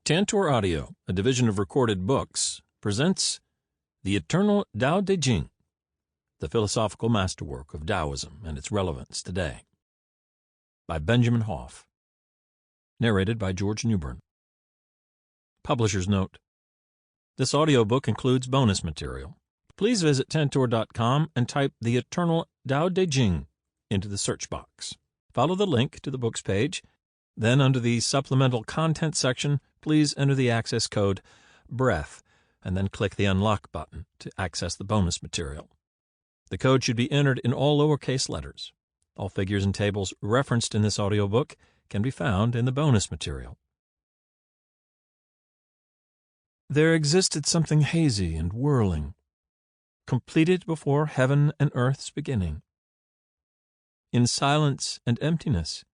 Tantor Audio, a division of Recorded Books, presents The Eternal Tao Te Ching, the philosophical masterwork of Taoism and its relevance today, by Benjamin Hoff, narrated by George Newbern. Publisher's note: this audiobook includes bonus material. Please visit Tantor.com and type The Eternal Tao Te Ching into the search box. Follow the link to the books page. Then, under the Supplemental Content section, please enter the access code BREATH and then click the Unlock button to access the bonus material. The code should be entered in all lowercase letters. All figures and tables referenced in this audiobook can be found in the bonus material. There existed something hazy and whirling, completed before heaven and earth's beginning. In silence and emptiness,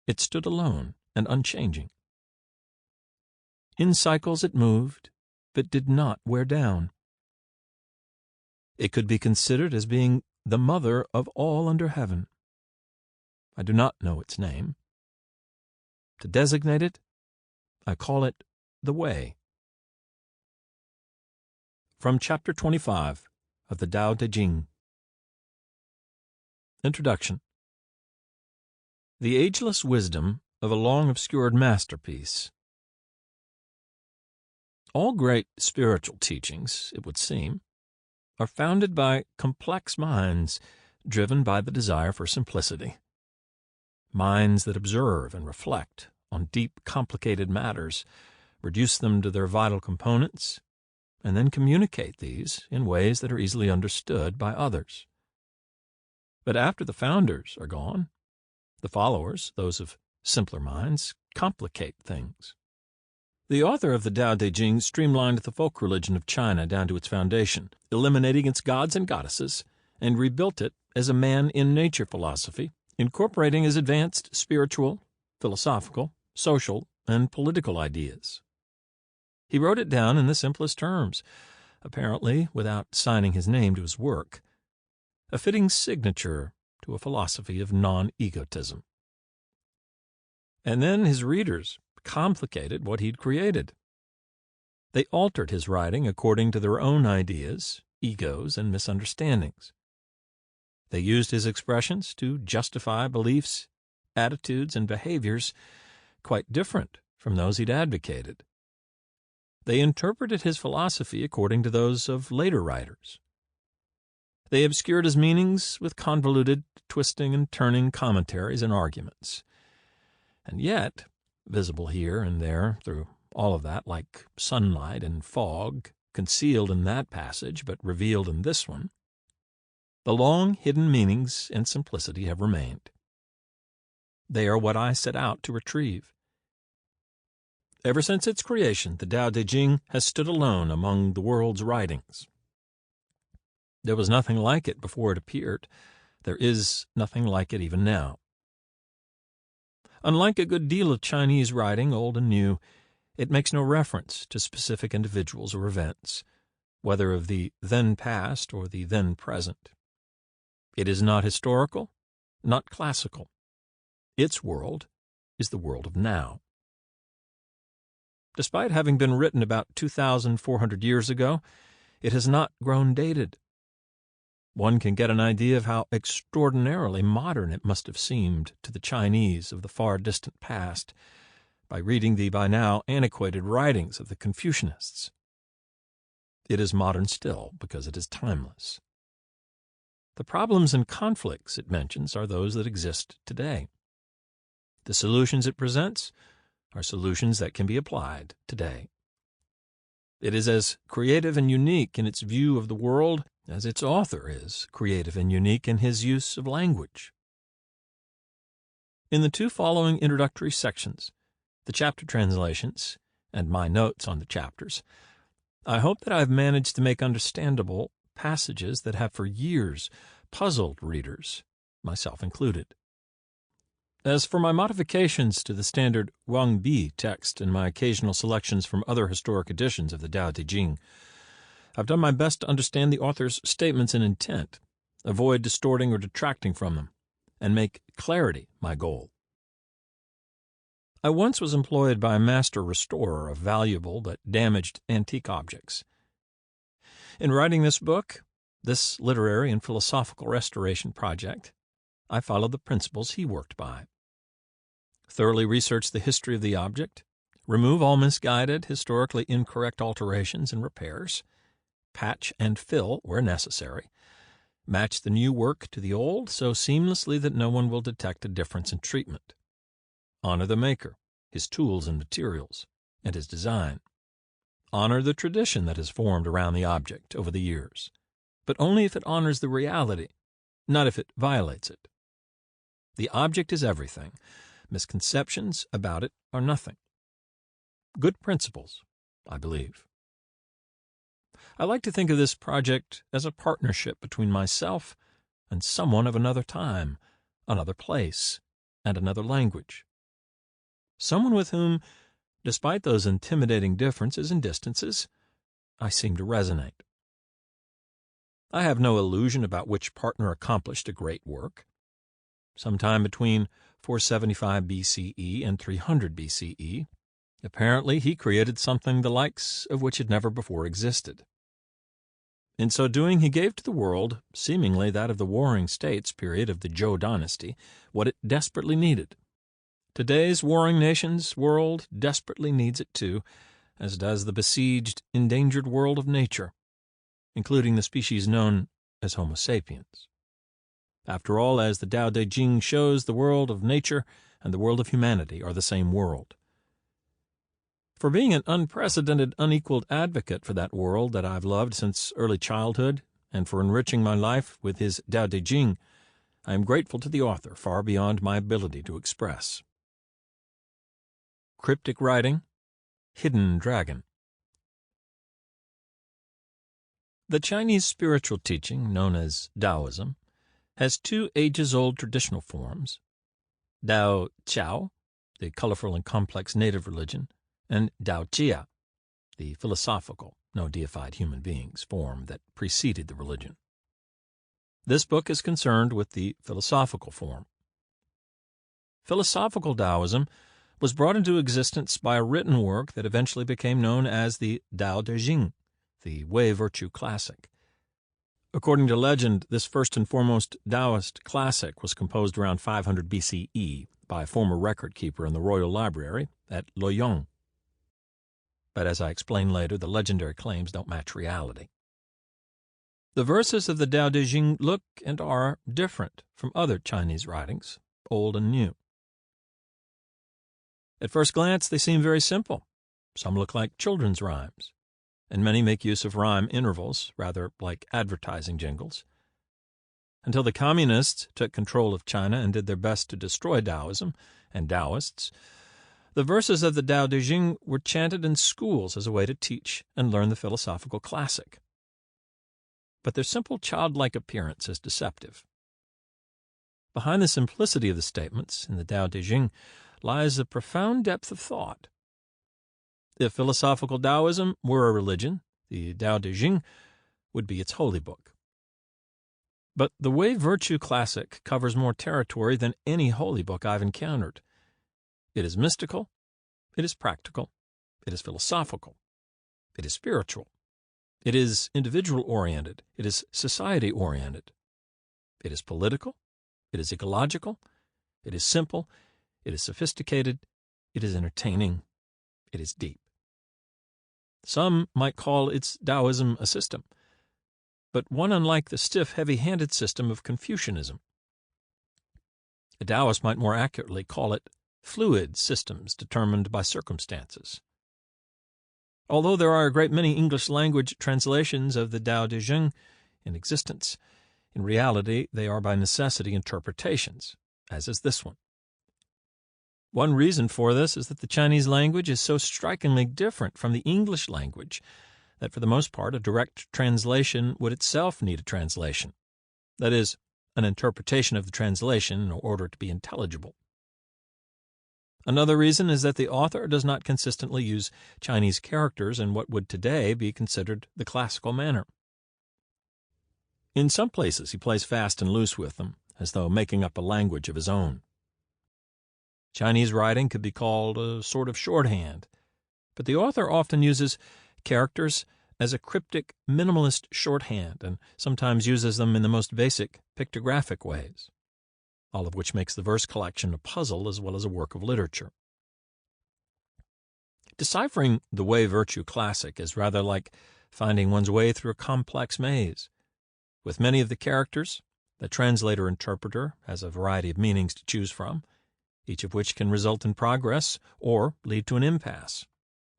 it stood alone and unchanging. In cycles it moved, but did not wear down. It could be considered as being the mother of all under heaven. I do not know its name. To designate it, I call it the Way. From Chapter 25 of the Tao Te Ching. Introduction. The ageless wisdom of a long-obscured masterpiece. All great spiritual teachings, it would seem, are founded by complex minds driven by the desire for simplicity. Minds that observe and reflect on deep, complicated matters, reduce them to their vital components, and then communicate these in ways that are easily understood by others. But after the founders are gone, the followers, those of simpler minds, complicate things. The author of the Tao Te Ching streamlined the folk religion of China down to its foundation, eliminating its gods and goddesses, and rebuilt it as a man-in-nature philosophy, incorporating his advanced spiritual, philosophical, social, and political ideas. He wrote it down in the simplest terms, apparently without signing his name to his work, a fitting signature to a philosophy of non-egotism. And then his readers complicated what he'd created. They altered his writing according to their own ideas, egos, and misunderstandings. They used his expressions to justify beliefs, attitudes, and behaviors quite different from those he'd advocated. They interpreted his philosophy according to those of later writers. They obscured his meanings with convoluted, twisting and turning commentaries and arguments. And yet, visible here and there through all of that, like sunlight and fog, concealed in that passage but revealed in this one, the long hidden meanings and simplicity have remained. They are what I set out to retrieve. Ever since its creation, the Tao Te Ching has stood alone among the world's writings. There was nothing like it before it appeared. There is nothing like it even now. Unlike a good deal of Chinese writing, old and new, it makes no reference to specific individuals or events, whether of the then past or the then present. It is not historical, not classical. Its world is the world of now. Despite having been written about 2,400 years ago, it has not grown dated. One can get an idea of how extraordinarily modern it must have seemed to the Chinese of the far distant past by reading the by now antiquated writings of the Confucianists. It is modern still because it is timeless. The problems and conflicts it mentions are those that exist today. The solutions it presents are solutions that can be applied today. It is as creative and unique in its view of the world as its author is creative and unique in his use of language. In the two following introductory sections, the chapter translations, and my notes on the chapters, I hope that I have managed to make understandable passages that have for years puzzled readers, myself included. As for my modifications to the standard Wang Bi text and my occasional selections from other historic editions of the Tao Te Ching, I've done my best to understand the author's statements and intent, avoid distorting or detracting from them, and make clarity my goal. I once was employed by a master restorer of valuable but damaged antique objects. In writing this book, this literary and philosophical restoration project, I followed the principles he worked by. Thoroughly research the history of the object, remove all misguided, historically incorrect alterations and repairs, patch and fill where necessary, match the new work to the old so seamlessly that no one will detect a difference in treatment. Honor the maker, his tools and materials, and his design. Honor the tradition that has formed around the object over the years, but only if it honors the reality, not if it violates it. The object is everything. Misconceptions about it are nothing. Good principles, I believe. I like to think of this project as a partnership between myself and someone of another time, another place, and another language. Someone with whom, despite those intimidating differences and distances, I seem to resonate. I have no illusion about which partner accomplished a great work. Sometime between 475 BCE and 300 BCE, apparently he created something the likes of which had never before existed. In so doing, he gave to the world, seemingly that of the warring states period of the Zhou dynasty, what it desperately needed. Today's warring nations world desperately needs it too, as does the besieged, endangered world of nature, including the species known as Homo sapiens. After all, as the Tao Te Ching shows, the world of nature and the world of humanity are the same world. For being an unprecedented, unequaled advocate for that world that I've loved since early childhood, and for enriching my life with his Tao Te Ching, I am grateful to the author far beyond my ability to express. Cryptic Writing, Hidden Dragon. The Chinese spiritual teaching, known as Taoism, has two ages-old traditional forms, Tao Chao, the colorful and complex native religion, and Tao Jia, the philosophical, no deified human beings, form that preceded the religion. This book is concerned with the philosophical form. Philosophical Taoism was brought into existence by a written work that eventually became known as the Tao Te Ching, the Way Virtue Classic. According to legend, this first and foremost Taoist classic was composed around 500 BCE by a former record keeper in the Royal Library at Luoyang. But as I explain later, the legendary claims don't match reality. The verses of the Tao Te Ching look and are different from other Chinese writings, old and new. At first glance, they seem very simple. Some look like children's rhymes, and many make use of rhyme intervals, rather like advertising jingles. Until the communists took control of China and did their best to destroy Taoism and Taoists, the verses of the Tao Te Ching were chanted in schools as a way to teach and learn the philosophical classic. But their simple childlike appearance is deceptive. Behind the simplicity of the statements in the Tao Te Ching lies a profound depth of thought. If philosophical Taoism were a religion, the Tao Te Ching would be its holy book. But the Way Virtue Classic covers more territory than any holy book I've encountered. It is mystical, it is practical, it is philosophical, it is spiritual, it is individual-oriented, it is society-oriented, it is political, it is ecological, it is simple, it is sophisticated, it is entertaining, it is deep. Some might call its Taoism a system, but one unlike the stiff, heavy-handed system of Confucianism. A Taoist might more accurately call it fluid systems determined by circumstances. Although there are a great many English-language translations of the Tao Te Ching in existence, in reality they are by necessity interpretations, as is this one. One reason for this is that the Chinese language is so strikingly different from the English language that for the most part a direct translation would itself need a translation, that is, an interpretation of the translation in order to be intelligible. Another reason is that the author does not consistently use Chinese characters in what would today be considered the classical manner. In some places he plays fast and loose with them, as though making up a language of his own. Chinese writing could be called a sort of shorthand, but the author often uses characters as a cryptic, minimalist shorthand and sometimes uses them in the most basic pictographic ways, all of which makes the verse collection a puzzle as well as a work of literature. Deciphering the Way Virtue Classic is rather like finding one's way through a complex maze. With many of the characters, the translator-interpreter has a variety of meanings to choose from, each of which can result in progress or lead to an impasse.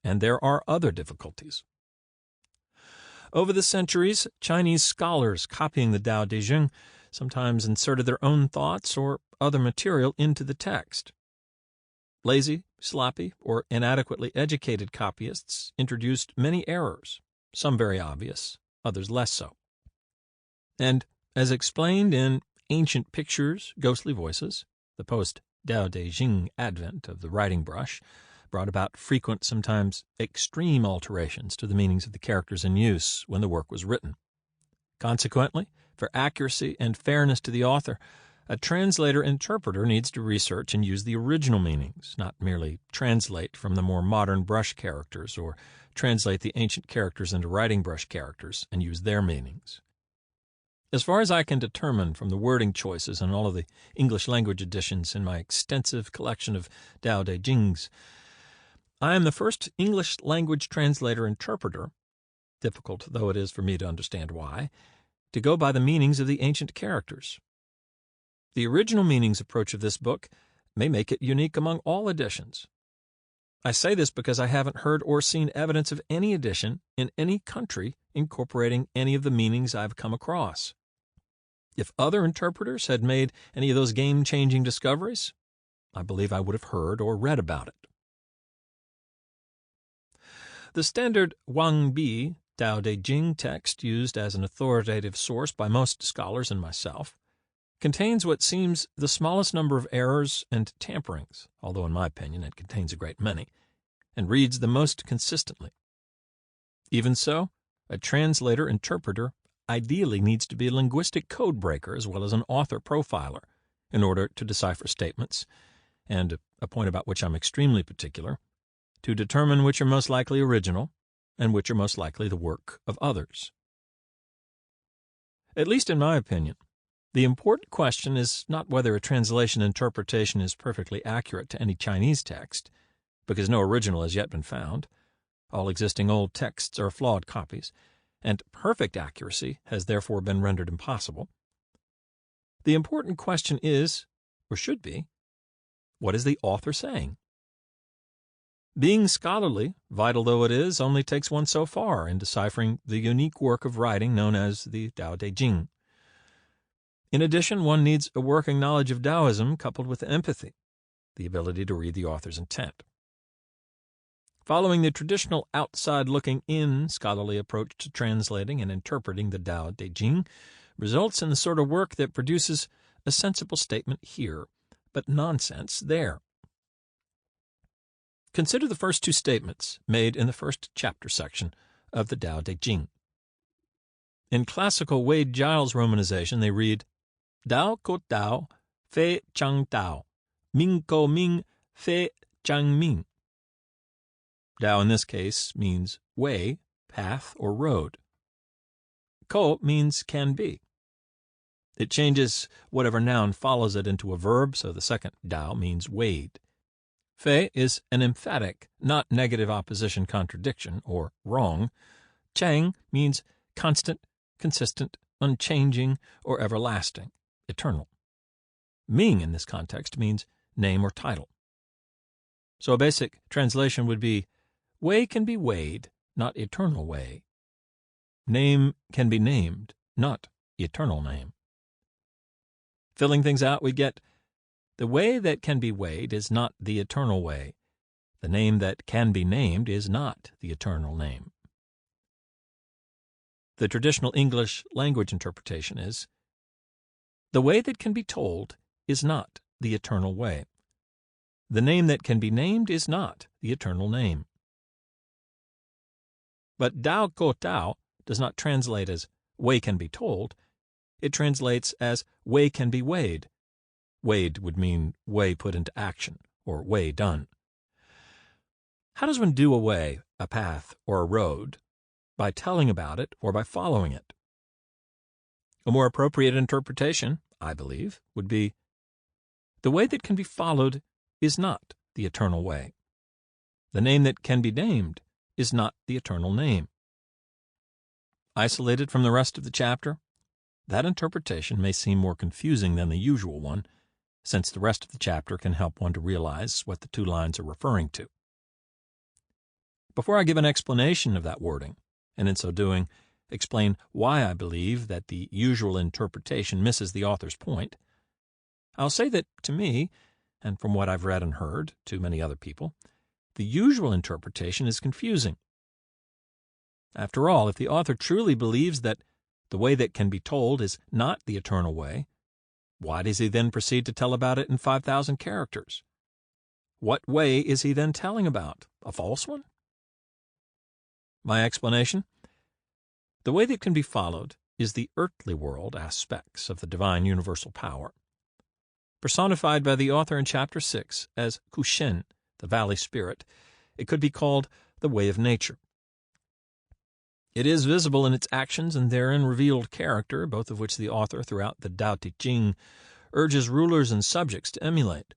And there are other difficulties. Over the centuries, Chinese scholars copying the Tao Te Ching sometimes inserted their own thoughts or other material into the text. Lazy, sloppy, or inadequately educated copyists introduced many errors, some very obvious, others less so. And as explained in Ancient Pictures, Ghostly Voices, the post-Tao Te Ching advent of the writing brush brought about frequent, sometimes extreme alterations to the meanings of the characters in use when the work was written. Consequently, for accuracy and fairness to the author, a translator-interpreter needs to research and use the original meanings, not merely translate from the more modern brush characters or translate the ancient characters into writing brush characters and use their meanings. As far as I can determine from the wording choices in all of the English language editions in my extensive collection of Tao Te Chings, I am the first English language translator-interpreter, difficult though it is for me to understand why, to go by the meanings of the ancient characters. The original meanings approach of this book may make it unique among all editions. I say this because I haven't heard or seen evidence of any edition in any country incorporating any of the meanings I've come across. If other interpreters had made any of those game-changing discoveries, I believe I would have heard or read about it. The standard Wang Bi Tao Te Ching text used as an authoritative source by most scholars and myself contains what seems the smallest number of errors and tamperings, although in my opinion it contains a great many, and reads the most consistently. Even so, a translator-interpreter ideally needs to be a linguistic code-breaker as well as an author profiler in order to decipher statements, and a point about which I'm extremely particular, to determine which are most likely original and which are most likely the work of others. At least in my opinion, the important question is not whether a translation interpretation is perfectly accurate to any Chinese text, because no original has yet been found. All existing old texts are flawed copies, and perfect accuracy has therefore been rendered impossible. The important question is, or should be, what is the author saying? Being scholarly, vital though it is, only takes one so far in deciphering the unique work of writing known as the Tao Te Ching. In addition, one needs a working knowledge of Taoism coupled with empathy, the ability to read the author's intent. Following the traditional outside-looking-in scholarly approach to translating and interpreting the Tao Te Ching results in the sort of work that produces a sensible statement here, but nonsense there. Consider the first two statements made in the first chapter section of the Tao Te Ching. In classical Wade-Giles romanization, they read, Dao ko Dao, Fei Chang Dao, Ming ko Ming, Fei Chang Ming. Dao in this case means way, path, or road. Ko means can be. It changes whatever noun follows it into a verb, so the second Dao means wade. Fei is an emphatic, not negative opposition contradiction, or wrong. Chang means constant, consistent, unchanging, or everlasting, eternal. Ming in this context means name or title. So a basic translation would be, way can be weighed, not eternal way. Name can be named, not eternal name. Filling things out, we get, the way that can be weighed is not the eternal way. The name that can be named is not the eternal name. The traditional English language interpretation is, the way that can be told is not the eternal way. The name that can be named is not the eternal name. But Dao Ko Dao does not translate as way can be told. It translates as way can be weighed. Weighed would mean way put into action, or way done. How does one do away a path or a road? By telling about it or by following it? A more appropriate interpretation, I believe, would be, the way that can be followed is not the eternal way. The name that can be named is not the eternal name. Isolated from the rest of the chapter, that interpretation may seem more confusing than the usual one, since the rest of the chapter can help one to realize what the two lines are referring to. Before I give an explanation of that wording, and in so doing, explain why I believe that the usual interpretation misses the author's point, I'll say that, to me, and from what I've read and heard to many other people, the usual interpretation is confusing. After all, if the author truly believes that the way that can be told is not the eternal way, why does he then proceed to tell about it in 5,000 characters? What way is he then telling about? A false one? My explanation? The way that can be followed is the earthly world aspects of the divine universal power, personified by the author in Chapter 6 as Kushen, the valley spirit. It could be called the way of nature. It is visible in its actions and therein revealed character, both of which the author throughout the Tao Te Ching urges rulers and subjects to emulate.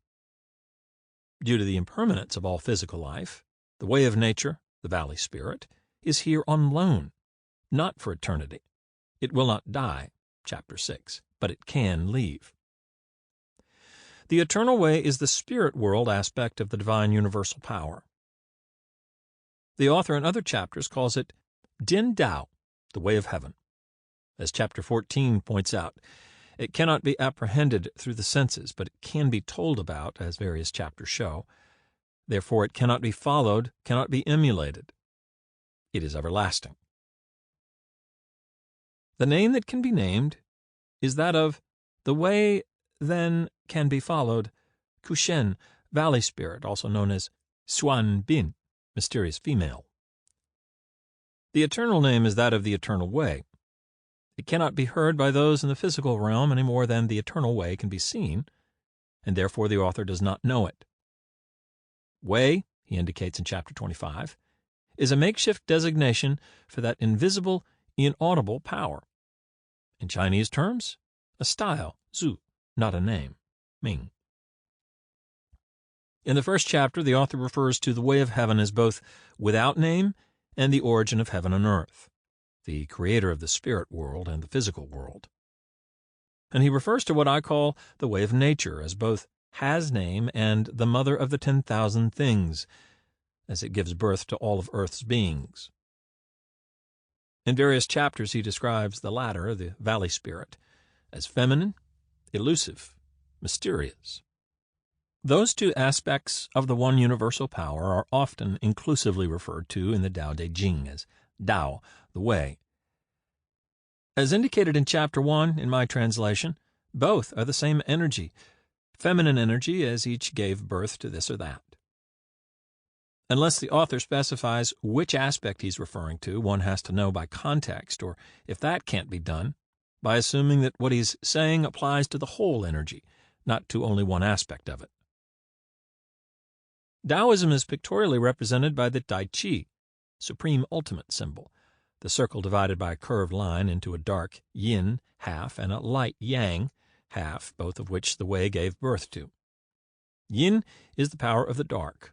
Due to the impermanence of all physical life, the way of nature, the valley spirit, is here on loan, not for eternity. It will not die, Chapter 6, but it can leave. The eternal way is the spirit world aspect of the divine universal power. The author in other chapters calls it Din Dao, the way of heaven. As Chapter 14 points out, it cannot be apprehended through the senses, but it can be told about, as various chapters show. Therefore it cannot be followed, cannot be emulated. It is everlasting. The name that can be named is that of the way then can be followed, Kushen, valley spirit, also known as Xuan Bin, mysterious female. The eternal name is that of the eternal way. It cannot be heard by those in the physical realm any more than the eternal way can be seen, and therefore the author does not know it. Way, he indicates in Chapter 25, is a makeshift designation for that invisible, inaudible power. In Chinese terms, a style, zu, not a name, ming. In the first chapter, the author refers to the way of heaven as both without name and the origin of heaven and earth, the creator of the spirit world and the physical world. And he refers to what I call the way of nature as both has name and the mother of the 10,000 things, as it gives birth to all of earth's beings. In various chapters he describes the latter, the valley spirit, as feminine, elusive, mysterious. Those two aspects of the one universal power are often inclusively referred to in the Tao Te Ching as Tao, the way. As indicated in Chapter 1 in my translation, both are the same energy, feminine energy as each gave birth to this or that. Unless the author specifies which aspect he's referring to, one has to know by context, or if that can't be done, by assuming that what he's saying applies to the whole energy, not to only one aspect of it. Taoism is pictorially represented by the Tai Chi, supreme ultimate symbol, the circle divided by a curved line into a dark yin half and a light yang half, both of which the way gave birth to. Yin is the power of the dark,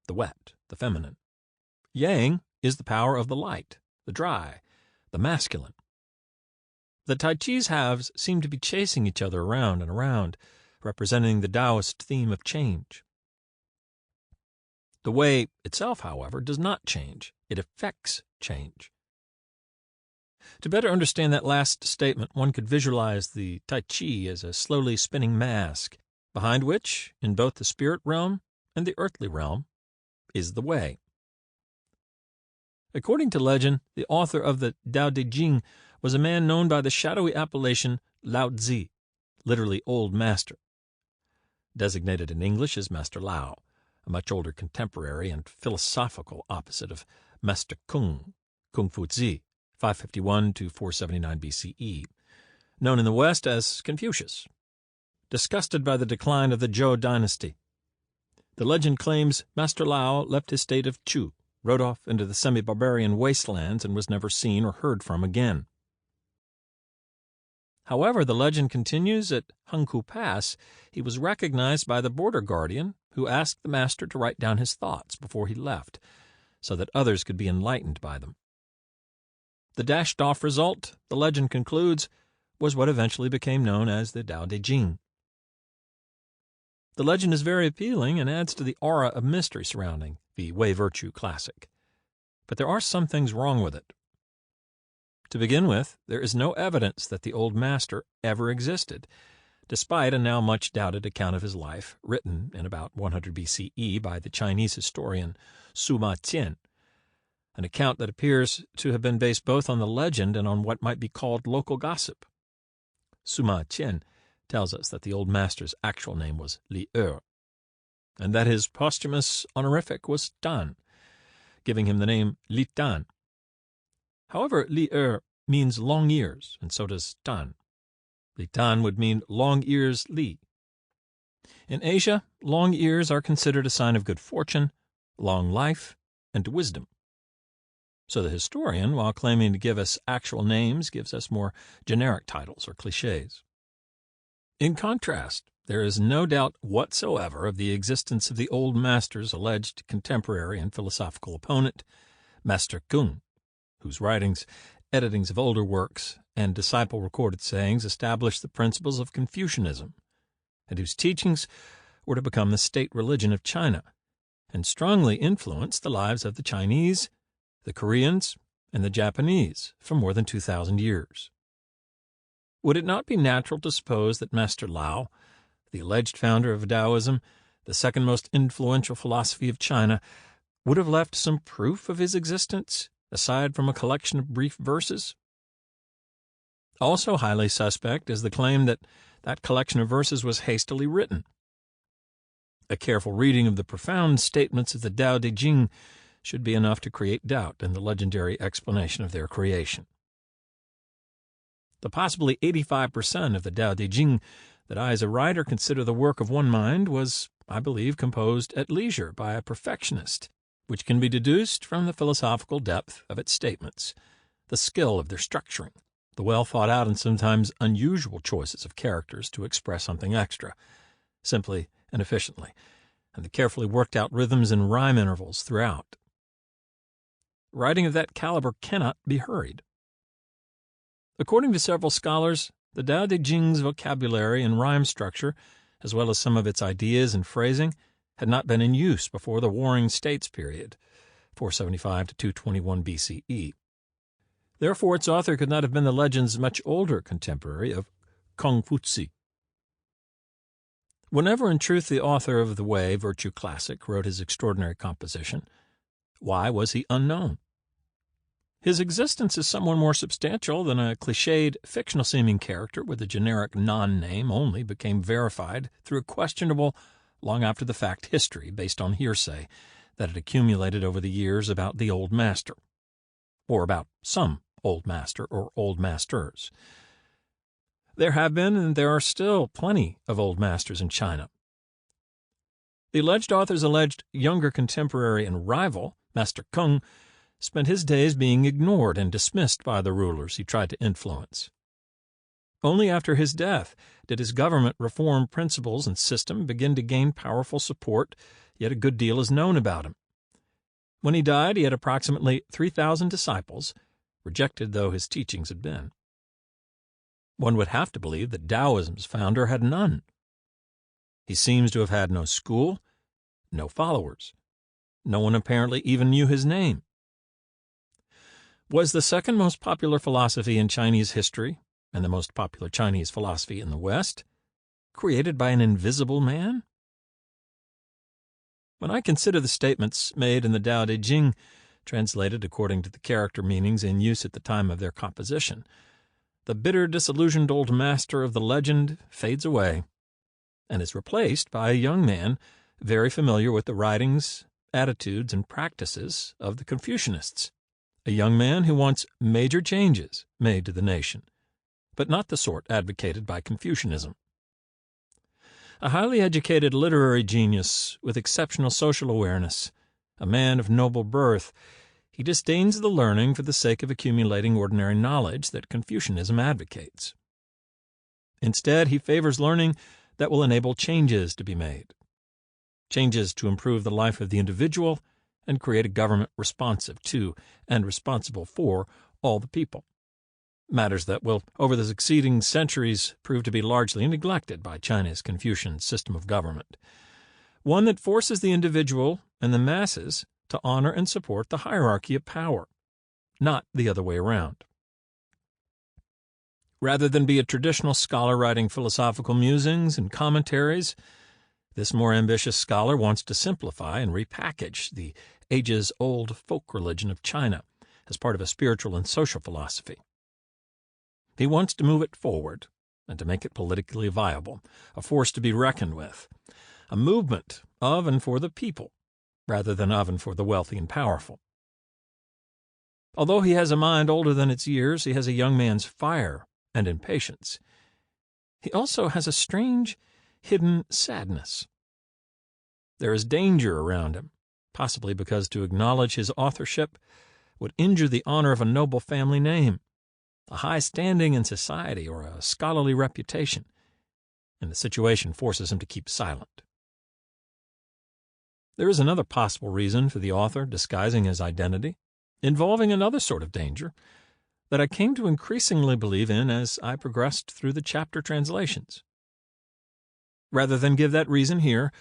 the wet, the feminine. Yang is the power of the light, the dry, the masculine. The Tai Chi's halves seem to be chasing each other around and around, representing the Taoist theme of change. The way itself, however, does not change. It effects change. To better understand that last statement, one could visualize the Tai Chi as a slowly spinning mask, behind which, in both the spirit realm and the earthly realm, is the way. According to legend, the author of the Tao Te Ching was a man known by the shadowy appellation Lao-tzu, literally Old Master, designated in English as Master Lao, a much older contemporary and philosophical opposite of Master Kung, Kung Fu Zi, 551 to 479 BCE, known in the West as Confucius. Disgusted by the decline of the Zhou dynasty, The legend claims Master Lao left his state of Chu, rode off into the semi-barbarian wastelands, and was never seen or heard from again. However, the legend continues at Hengku Pass, he was recognized by the border guardian, who asked the master to write down his thoughts before he left, so that others could be enlightened by them. The dashed-off result, the legend concludes, was what eventually became known as the Tao Te Ching. The legend is very appealing and adds to the aura of mystery surrounding the Way-Virtue classic. But there are some things wrong with it. To begin with, there is no evidence that the old master ever existed, despite a now much doubted account of his life written in about 100 BCE by the Chinese historian Sima Qian, an account that appears to have been based both on the legend and on what might be called local gossip. Sima Qian tells us that the old master's actual name was Li Er, and that his posthumous honorific was Dan, giving him the name Li Dan. However, Li Er means long ears, and so does Dan. Li Dan would mean long ears Li. In Asia, long ears are considered a sign of good fortune, long life, and wisdom. So the historian, while claiming to give us actual names, gives us more generic titles or cliches. In contrast, there is no doubt whatsoever of the existence of the old master's alleged contemporary and philosophical opponent, Master Kung, whose writings, editings of older works, and disciple-recorded sayings established the principles of Confucianism, and whose teachings were to become the state religion of China, and strongly influenced the lives of the Chinese, the Koreans, and the Japanese for more than 2,000 years. Would it not be natural to suppose that Master Lao, the alleged founder of Taoism, the second most influential philosophy of China, would have left some proof of his existence, aside from a collection of brief verses? Also highly suspect is the claim that that collection of verses was hastily written. A careful reading of the profound statements of the Tao Te Ching should be enough to create doubt in the legendary explanation of their creation. The possibly 85% of the Tao Te Ching that I as a writer consider the work of one mind was, I believe, composed at leisure by a perfectionist, which can be deduced from the philosophical depth of its statements, the skill of their structuring, the well-thought-out and sometimes unusual choices of characters to express something extra, simply and efficiently, and the carefully worked-out rhythms and rhyme intervals throughout. Writing of that caliber cannot be hurried. According to several scholars, the Tao Te Ching's vocabulary and rhyme structure, as well as some of its ideas and phrasing, had not been in use before the Warring States period, 475 to 221 BCE. Therefore, its author could not have been the legend's much older contemporary of Confuci. Whenever in truth the author of the Way-Virtue classic wrote his extraordinary composition, why was he unknown? His existence as someone more substantial than a cliched, fictional-seeming character with a generic non-name only became verified through a questionable, long-after-the-fact history based on hearsay that had accumulated over the years about the old master, or about some old master or old masters. There have been, and there are still, plenty of old masters in China. The alleged author's alleged younger contemporary and rival, Master Kung, spent his days being ignored and dismissed by the rulers he tried to influence. Only after his death did his government reform principles and system begin to gain powerful support, yet a good deal is known about him. When he died, he had approximately 3,000 disciples, rejected though his teachings had been. One would have to believe that Taoism's founder had none. He seems to have had no school, no followers. No one apparently even knew his name. Was the second most popular philosophy in Chinese history, and the most popular Chinese philosophy in the West, created by an invisible man? When I consider the statements made in the Tao Te Ching, translated according to the character meanings in use at the time of their composition, the bitter, disillusioned old master of the legend fades away and is replaced by a young man very familiar with the writings, attitudes, and practices of the Confucianists, a young man who wants major changes made to the nation, but not the sort advocated by Confucianism. A highly educated literary genius with exceptional social awareness, a man of noble birth, he disdains the learning for the sake of accumulating ordinary knowledge that Confucianism advocates. Instead, he favors learning that will enable changes to be made, changes to improve the life of the individual and create a government responsive to and responsible for all the people, matters that will, over the succeeding centuries, prove to be largely neglected by China's Confucian system of government, one that forces the individual and the masses to honor and support the hierarchy of power, not the other way around. Rather than be a traditional scholar writing philosophical musings and commentaries, this more ambitious scholar wants to simplify and repackage the ages-old folk religion of China as part of a spiritual and social philosophy. He wants to move it forward and to make it politically viable, a force to be reckoned with, a movement of and for the people, rather than of and for the wealthy and powerful. Although he has a mind older than its years, he has a young man's fire and impatience. He also has a strange, hidden sadness. There is danger around him, possibly because to acknowledge his authorship would injure the honor of a noble family name, a high standing in society, or a scholarly reputation, and the situation forces him to keep silent. There is another possible reason for the author disguising his identity, involving another sort of danger, that I came to increasingly believe in as I progressed through the chapter translations. Rather than give that reason here,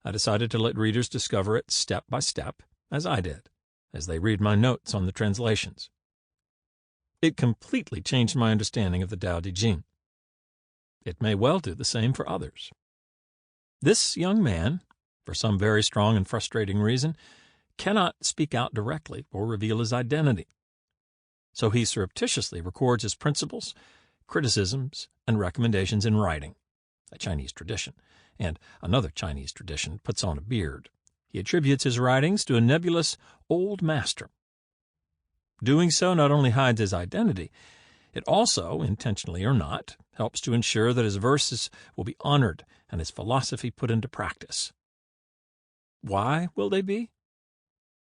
I decided to let readers discover it step by step, as I did, as they read my notes on the translations. It completely changed my understanding of the Tao Te Ching. It may well do the same for others. This young man, for some very strong and frustrating reason, cannot speak out directly or reveal his identity. So he surreptitiously records his principles, criticisms, and recommendations in writing, a Chinese tradition, and another Chinese tradition puts on a beard. He attributes his writings to a nebulous old master. Doing so not only hides his identity, it also, intentionally or not, helps to ensure that his verses will be honored and his philosophy put into practice. Why will they be?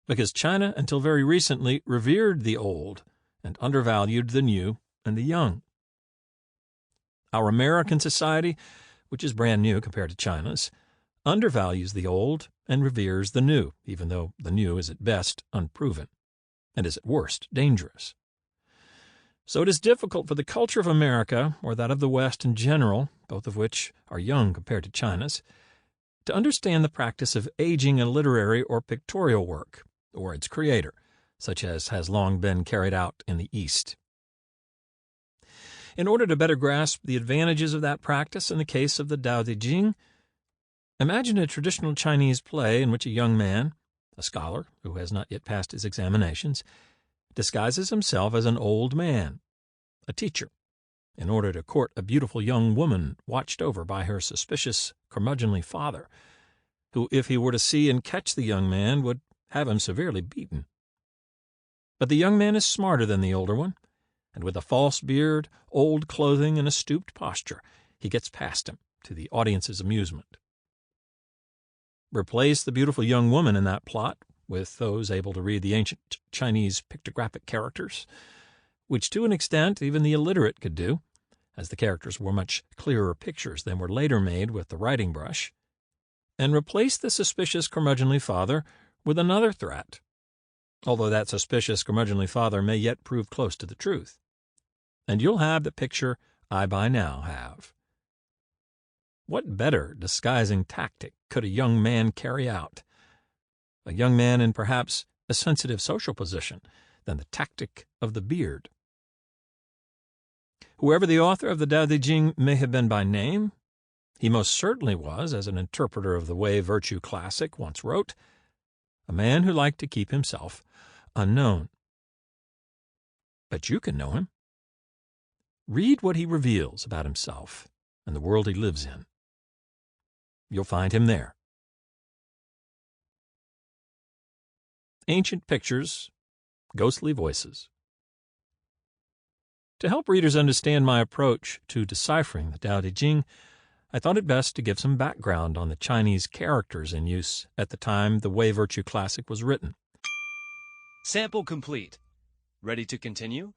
Because China, until very recently, revered the old and undervalued the new and the young. Our American society, which is brand new compared to China's, undervalues the old and reveres the new, even though the new is at best unproven and is at worst dangerous. So it is difficult for the culture of America, or that of the West in general, both of which are young compared to China's, to understand the practice of aging a literary or pictorial work, or its creator, such as has long been carried out in the East. In order to better grasp the advantages of that practice in the case of the Tao Te Ching, imagine a traditional Chinese play in which a young man, a scholar who has not yet passed his examinations, disguises himself as an old man, a teacher, in order to court a beautiful young woman watched over by her suspicious, curmudgeonly father, who, if he were to see and catch the young man, would have him severely beaten. But the young man is smarter than the older one, and with a false beard, old clothing, and a stooped posture, he gets past him, to the audience's amusement. Replace the beautiful young woman in that plot with those able to read the ancient Chinese pictographic characters, which to an extent even the illiterate could do, as the characters were much clearer pictures than were later made with the writing brush, and replace the suspicious curmudgeonly father with another threat, although that suspicious curmudgeonly father may yet prove close to the truth, and you'll have the picture I by now have. What better disguising tactic could a young man carry out, a young man in perhaps a sensitive social position, than the tactic of the beard? Whoever the author of the Tao Te Ching may have been by name, he most certainly was, as an interpreter of the Way Virtue classic once wrote, a man who liked to keep himself unknown. But you can know him. Read what he reveals about himself and the world he lives in. You'll find him there. Ancient pictures, ghostly voices. To help readers understand my approach to deciphering the Tao Te Ching, I thought it best to give some background on the Chinese characters in use at the time the Way Virtue Classic was written. Sample complete. Ready to continue?